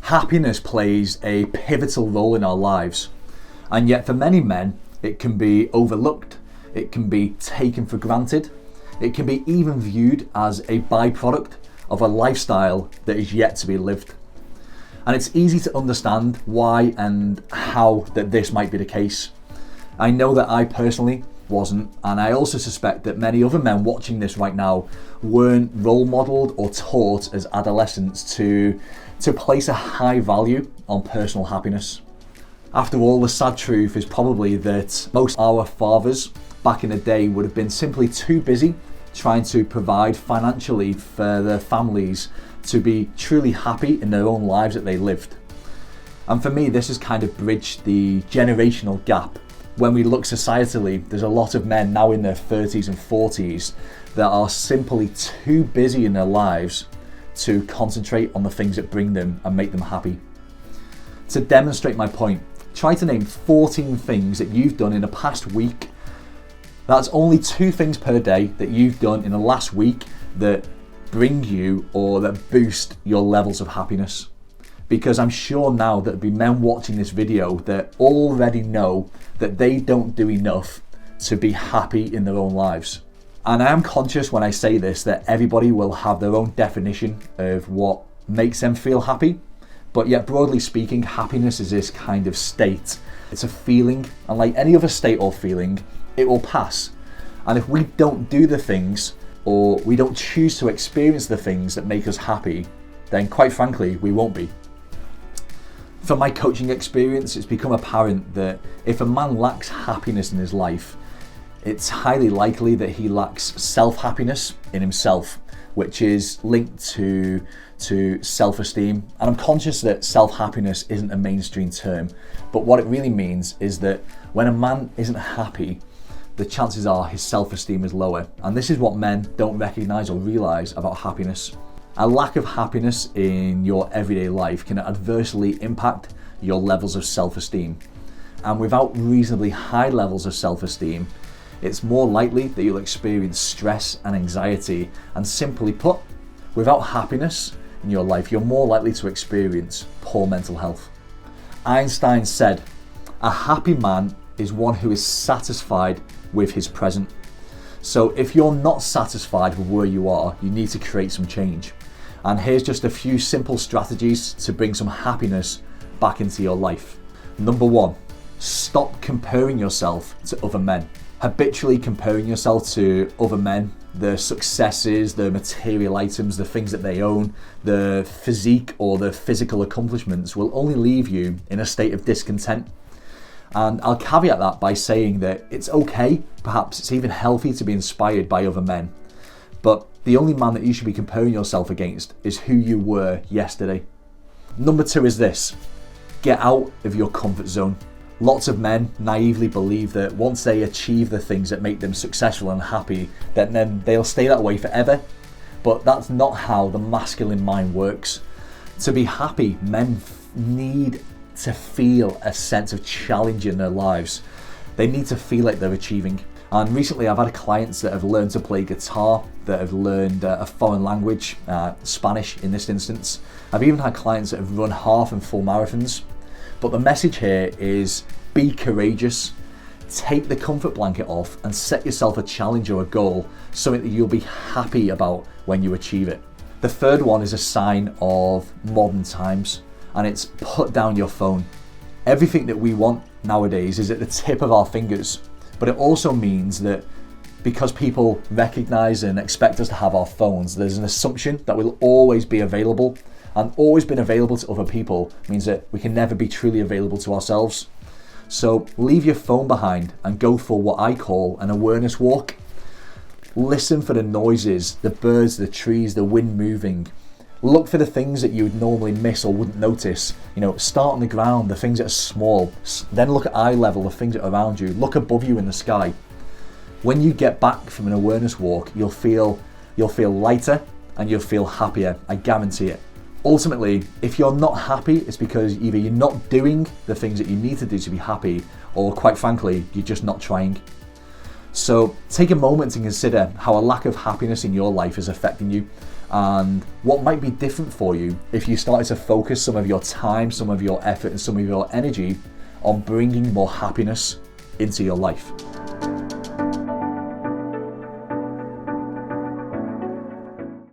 Happiness plays a pivotal role in our lives, and yet for many men it can be overlooked, it can be taken for granted, it can be even viewed as a byproduct of a lifestyle that is yet to be lived. And it's easy to understand why and how that this might be the case. I know that I personally wasn't, and I also suspect that many other men watching this right now weren't role modelled or taught as adolescents to place a high value on personal happiness. After all, the sad truth is probably that most of our fathers back in the day would have been simply too busy trying to provide financially for their families to be truly happy in their own lives that they lived. And for me, this has kind of bridged the generational gap. When we look societally, there's a lot of men now in their 30s and 40s that are simply too busy in their lives to concentrate on the things that bring them and make them happy. To demonstrate my point, try to name 14 things that you've done in the past week. That's only 2 things per day that you've done in the last week that bring you or that boost your levels of happiness. Because I'm sure now that there'll be men watching this video that already know that they don't do enough to be happy in their own lives. And I am conscious when I say this that everybody will have their own definition of what makes them feel happy. But yet, broadly speaking, happiness is this kind of state. It's a feeling, and like any other state or feeling, it will pass. And if we don't do the things, or we don't choose to experience the things that make us happy, then quite frankly, we won't be. From my coaching experience, it's become apparent that if a man lacks happiness in his life, it's highly likely that he lacks self-happiness in himself, which is linked to self-esteem. And I'm conscious that self-happiness isn't a mainstream term, but what it really means is that when a man isn't happy, the chances are his self-esteem is lower. And this is what men don't recognize or realize about happiness. A lack of happiness in your everyday life can adversely impact your levels of self-esteem. And without reasonably high levels of self-esteem, it's more likely that you'll experience stress and anxiety. And simply put, without happiness in your life, you're more likely to experience poor mental health. Einstein said, "A happy man is one who is satisfied with his present." So if you're not satisfied with where you are, you need to create some change. And here's just a few simple strategies to bring some happiness back into your life. Number 1, stop comparing yourself to other men. Habitually comparing yourself to other men, their successes, their material items, the things that they own, their physique or their physical accomplishments will only leave you in a state of discontent. And I'll caveat that by saying that it's okay, perhaps it's even healthy to be inspired by other men. But the only man that you should be comparing yourself against is who you were yesterday. Number 2 is this: get out of your comfort zone. Lots of men naively believe that once they achieve the things that make them successful and happy, then they'll stay that way forever. But that's not how the masculine mind works. To be happy, men need to feel a sense of challenge in their lives. They need to feel like they're achieving. And recently I've had clients that have learned to play guitar, that have learned a foreign language, Spanish in this instance. I've even had clients that have run half and full marathons. But the message here is be courageous, take the comfort blanket off and set yourself a challenge or a goal, something that you'll be happy about when you achieve it. The third one is a sign of modern times, and it's put down your phone. Everything that we want nowadays is at the tip of our fingers, but it also means that because people recognize and expect us to have our phones, there's an assumption that we'll always be available, and always been available to other people means that we can never be truly available to ourselves. So leave your phone behind and go for what I call an awareness walk. Listen for the noises, the birds, the trees, the wind moving. Look for the things that you would normally miss or wouldn't notice. Start on the ground, the things that are small. Then look at eye level, the things that are around you. Look above you in the sky. When you get back from an awareness walk, you'll feel lighter and you'll feel happier. I guarantee it. Ultimately, if you're not happy, it's because either you're not doing the things that you need to do to be happy, or quite frankly, you're just not trying. So take a moment to consider how a lack of happiness in your life is affecting you, and what might be different for you if you started to focus some of your time, some of your effort, and some of your energy on bringing more happiness into your life.